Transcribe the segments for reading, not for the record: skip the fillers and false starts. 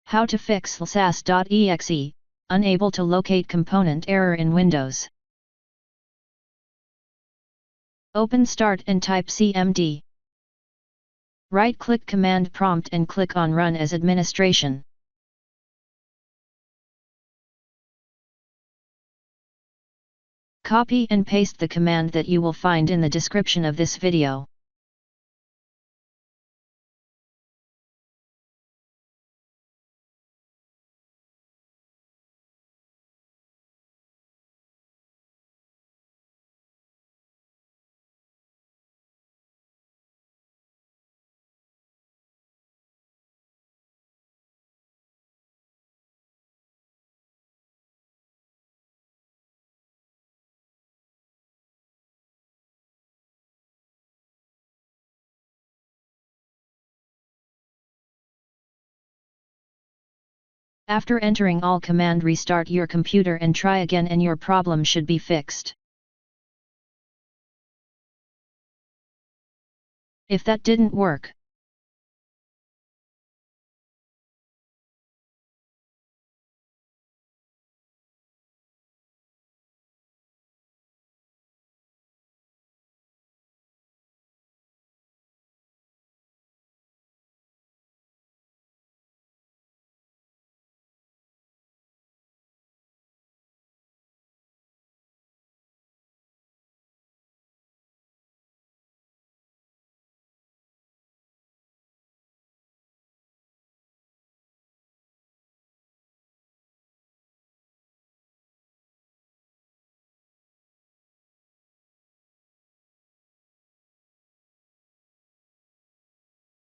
How to fix lsass.exe, unable to locate component error in Windows. Open Start and type cmd. Right-click Command Prompt and click on Run as Administration. Copy and paste the command that you will find in the description of this video. After entering all command, restart your computer and try again and your problem should be fixed. If that didn't work,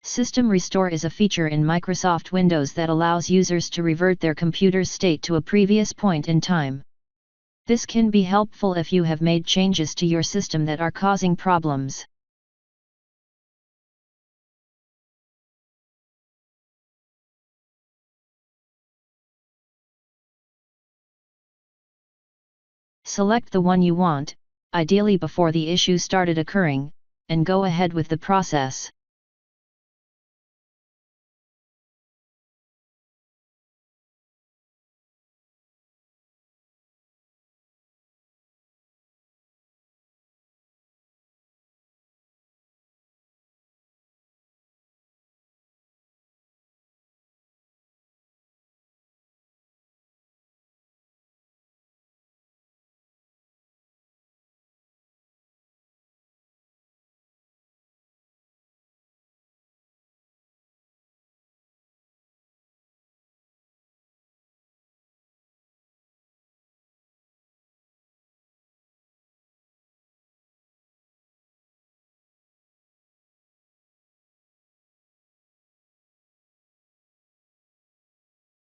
System Restore is a feature in Microsoft Windows that allows users to revert their computer's state to a previous point in time. This can be helpful if you have made changes to your system that are causing problems. Select the one you want, ideally before the issue started occurring, and go ahead with the process.